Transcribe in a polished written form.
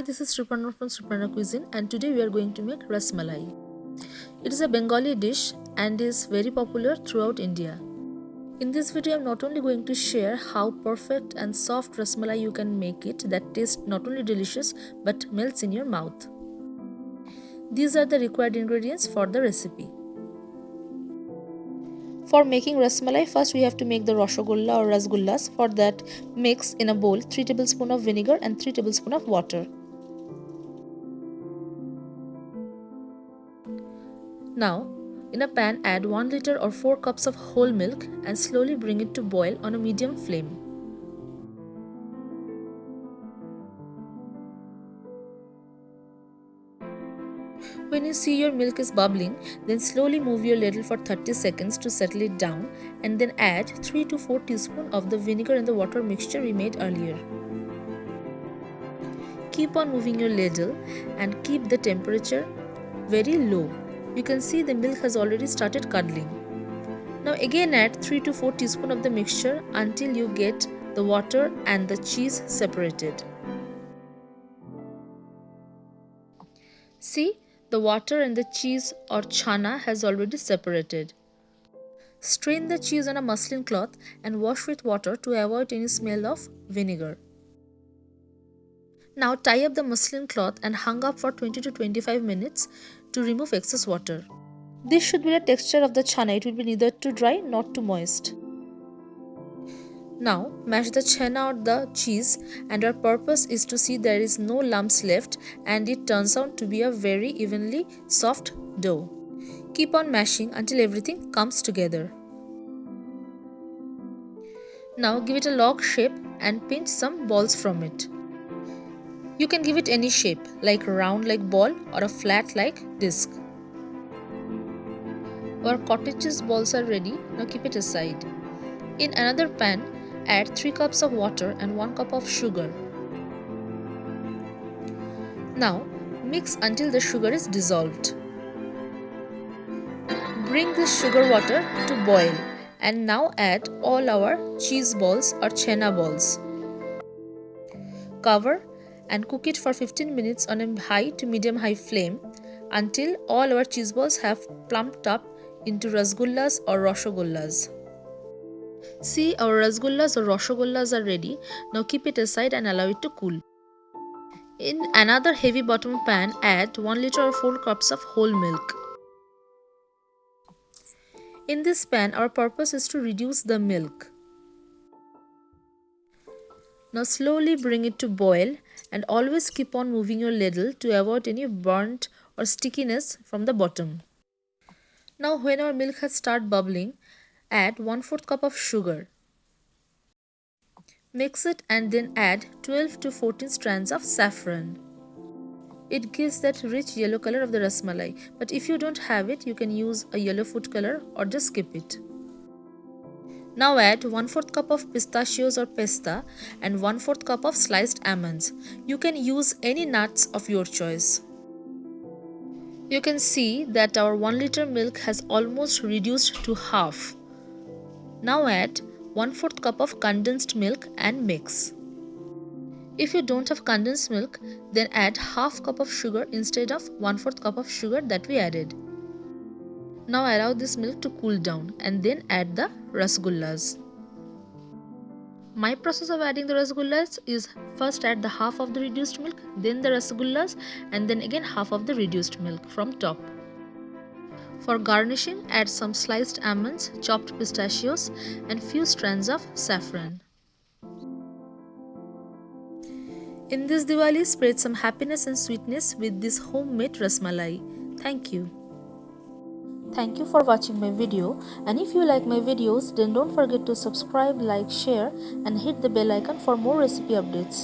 this is Sriparna from Sriparna Cuisine, and today we are going to make Rasmalai. It is a Bengali dish and is very popular throughout India. In this video I am not only going to share how perfect and soft Rasmalai you can make it that tastes not only delicious but melts in your mouth. These are the required ingredients for the recipe. For making Rasmalai, first we have to make the Rasgulla or Rasgullas. For that, mix in a bowl 3 tablespoons of vinegar and 3 tablespoons of water. Now, in a pan add 1 liter or 4 cups of whole milk and slowly bring it to boil on a medium flame. When you see your milk is bubbling, then slowly move your ladle for 30 seconds to settle it down and then add 3 to 4 teaspoons of the vinegar and the water mixture we made earlier. Keep on moving your ladle and keep the temperature very low. You can see the milk has already started curdling. Now again add 3 to 4 teaspoons of the mixture until you get the water and the cheese separated. See, the water and the cheese or chana has already separated. Strain the cheese on a muslin cloth and wash with water to avoid any smell of vinegar. Now tie up the muslin cloth and hang up for 20 to 25 minutes to remove excess water. This should be the texture of the chana. It will be neither too dry nor too moist. Now mash the chana or the cheese, and our purpose is to see there is no lumps left and it turns out to be a very evenly soft dough. Keep on mashing until everything comes together. Now give it a log shape and pinch some balls from it. You can give it any shape, like round like ball or a flat like disc. Our cottage cheese balls are ready. Now keep it aside. In another pan, add 3 cups of water and 1 cup of sugar. Now mix until the sugar is dissolved. Bring this sugar water to boil and now add all our cheese balls or chena balls. Cover and cook it for 15 minutes on a high to medium high flame until all our cheese balls have plumped up into rasgullas or rosogullas. See, our rasgullas or rosogullas are ready. Now keep it aside and allow it to cool. In another heavy bottom pan, add 1 liter or 4 cups of whole milk. In this pan, our purpose is to reduce the milk. Now slowly bring it to boil and always keep on moving your ladle to avoid any burnt or stickiness from the bottom. Now when our milk has started bubbling, add 1/4 cup of sugar. Mix it and then add 12 to 14 strands of saffron. It gives that rich yellow color of the rasmalai, but if you don't have it, you can use a yellow food color or just skip it. Now add 1/4 cup of pistachios or pesta and 1/4 cup of sliced almonds. You can use any nuts of your choice. You can see that our 1 liter milk has almost reduced to half. Now add 1/4 cup of condensed milk and mix. If you don't have condensed milk, then add half cup of sugar instead of 1/4 cup of sugar that we added. Now allow this milk to cool down and then add the rasgullas. My process of adding the rasgullas is first add the half of the reduced milk, then the rasgullas, and then again half of the reduced milk from top. For garnishing, add some sliced almonds, chopped pistachios, and few strands of saffron. In this Diwali, spread some happiness and sweetness with this homemade rasmalai. Thank you. Thank you for watching my video, and if you like my videos, then don't forget to subscribe, like, share and hit the bell icon for more recipe updates.